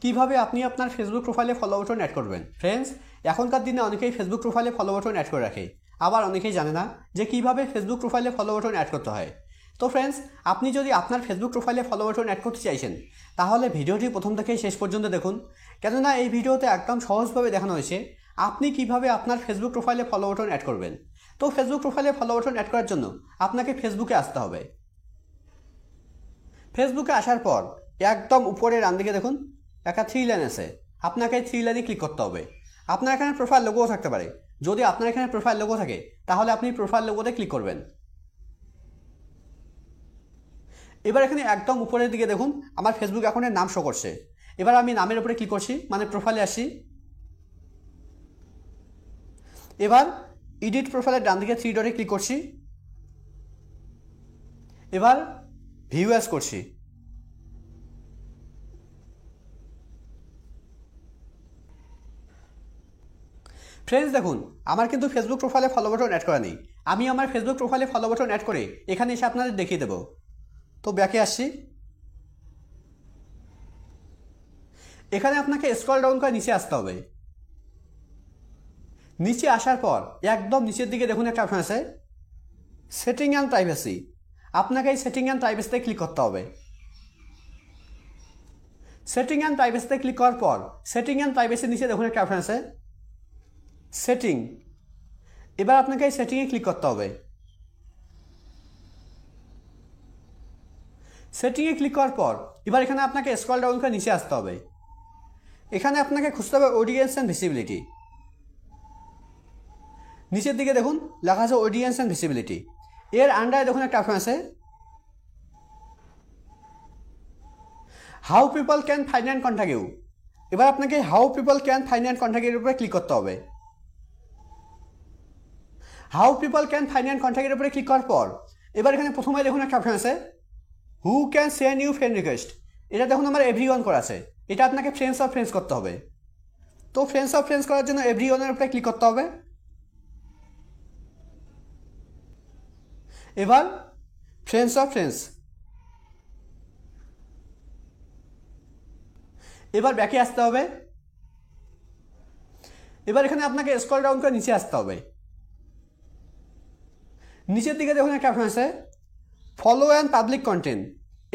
কিভাবে আপনি আপনার ফেসবুক প্রোফাইলে ফলো বাটন অ্যাড করবেন। ফ্রেন্ডস, এখনকার দিনে অনেকেই ফেসবুক প্রোফাইলে ফলো বাটন অ্যাড করে রাখে, আবার অনেকেই জানে না যে কিভাবে ফেসবুক প্রোফাইলে ফলো বাটন অ্যাড করতে হয়। তো ফ্রেন্ডস, আপনি যদি আপনার ফেসবুক প্রোফাইলে ফলো বাটন অ্যাড করতে চাইছেন তাহলে ভিডিওটি প্রথম থেকেই শেষ পর্যন্ত দেখুন, কেননা এই ভিডিওতে একদম সহজভাবে দেখানো হয়েছে আপনি কিভাবে আপনার ফেসবুক প্রোফাইলে ফলো বাটন অ্যাড করবেন। তো ফেসবুক প্রোফাইলে ফলো বাটন অ্যাড করার জন্য আপনাকে ফেসবুকে আসতে হবে। ফেসবুকে আসার পর একদম উপরে ডান দিকে দেখুন একটা 3 লাইন আছে, আপনাকে এই 3 লাইনে ক্লিক করতে হবে। আপনার এখানে প্রোফাইল লোগোও থাকতে পারে, যদি আপনার এখানে প্রোফাইল লোগো থাকে তাহলে আপনি প্রোফাইল লোগোতে ক্লিক করবেন। এবার এখানে একদম উপরের দিকে দেখুন আমার ফেসবুক অ্যাকাউন্টের নাম শো করছে। এবার আমি নামের উপরে ক্লিক করছি, মানে প্রোফাইলে আসি। এবার এডিট প্রোফাইলের ডান দিকে 3 ডটে ক্লিক করছি। এবার ভিউ অ্যাজ করছি। ফ্রেন্ডস দেখুন, আমার কিন্তু ফেসবুক প্রোফাইলে ফলো বাটন অ্যাড করা নেই। আমি আমার ফেসবুক প্রোফাইলে ফলো বাটন অ্যাড করে এখানে এসে আপনাদের দেখিয়ে দেবো। তো ব্যাকে আসছি। এখানে আপনাকে স্ক্রল ডাউন করে নিচে আসতে হবে। নিচে আসার পর একদম নিচের দিকে দেখুন একটা অপশন আছে সেটিং অ্যান্ড প্রাইভেসি। আপনাকে এই সেটিং অ্যান্ড প্রাইভেসিতে ক্লিক করতে হবে। সেটিং অ্যান্ড প্রাইভেসিতে ক্লিক করার পর সেটিং অ্যান্ড প্রাইভেসির নিচে দেখুন একটা অপশন আছে সেটিং। এবার আপনাকে এই সেটিংয়ে ক্লিক করতে হবে। সেটিংয়ে ক্লিক করার পর এবার এখানে আপনাকে স্ক্রল ডাউন করে নিচে আসতে হবে। এখানে আপনাকে খুঁজতে হবে অডিয়েন্স অ্যান্ড ভিজিবিলিটি। নিচের দিকে দেখুন লেখা আছে অডিয়েন্স অ্যান্ড ভিজিবিলিটি। এর আন্ডারে দেখুন একটা অপশন আছে how people can find and contact you. এবার আপনাকে how people can find and contact এর উপরে ক্লিক করতে হবে। How people can find and contact এর উপরে ক্লিক করার পর এবার এখানে প্রথমে দেখুন একটা অপশন আছে who can send you friend request. এটা দেখুন আমার এভরিওয়ান করা আছে, এটা আপনাকে ফ্রেন্ডস অফ ফ্রেন্ডস করতে হবে। তো ফ্রেন্ডস অফ ফ্রেন্ডস করার জন্য এভরিওয়ানের উপরে ক্লিক করতে হবে। এবার ফ্রেন্ডস অফ ফ্রেন্ডস। এবার ব্যাকে আসতে হবে। এবার এখানে আপনাকে স্ক্রল ডাউন করে নিচে আসতে হবে। নিচের দিকে দেখুন একটা অপশন আছে ফলো অ্যান্ড পাবলিক কন্টেন্ট।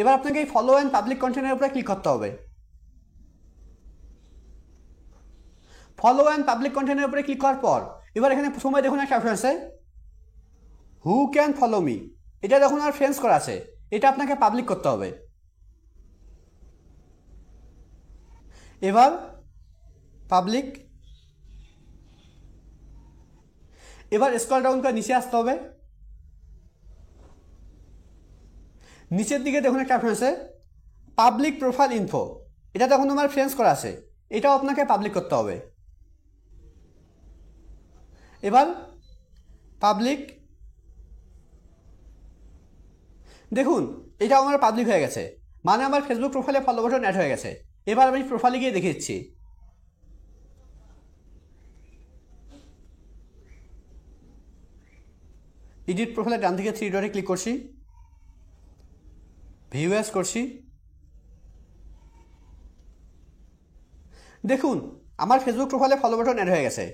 এবার আপনাকে এই ফলো অ্যান্ড পাবলিক কন্টেন্টের উপরে ক্লিক করতে হবে। ফলো অ্যান্ড পাবলিক কন্টেন্টের উপরে ক্লিক করার পর এবার এখানে প্রথমে দেখুন একটা অপশন আছে হু ক্যান ফলো মি। এটা দেখুন আর ফ্রেন্ডস করা আছে, এটা আপনাকে পাবলিক করতে হবে। এবার পাবলিক। এবার স্ক্রল ডাউন করে নিচে আসতে হবে। নিচের দিকে দেখুন একটা অপশন আছে পাবলিক প্রোফাইল ইনফো। এটা দেখুন আমার ফ্রেন্ডস করা আছে, এটাও আপনাকে পাবলিক করতে হবে। এবার পাবলিক। দেখুন এটা আমার পাবলিক হয়ে গেছে, মানে আমার ফেসবুক প্রোফাইলে ফলো বাটন অ্যাড হয়ে গেছে। এবার আমি প্রোফাইলে গিয়ে দেখে দিচ্ছি। এডিট প্রোফাইলের ডান দিকে 3 ডটে ক্লিক করছি, ভিউ অ্যাজ করছি। দেখুন আমার ফেসবুক প্রোফাইলে ফলো বাটন অ্যাড হয়ে গেছে।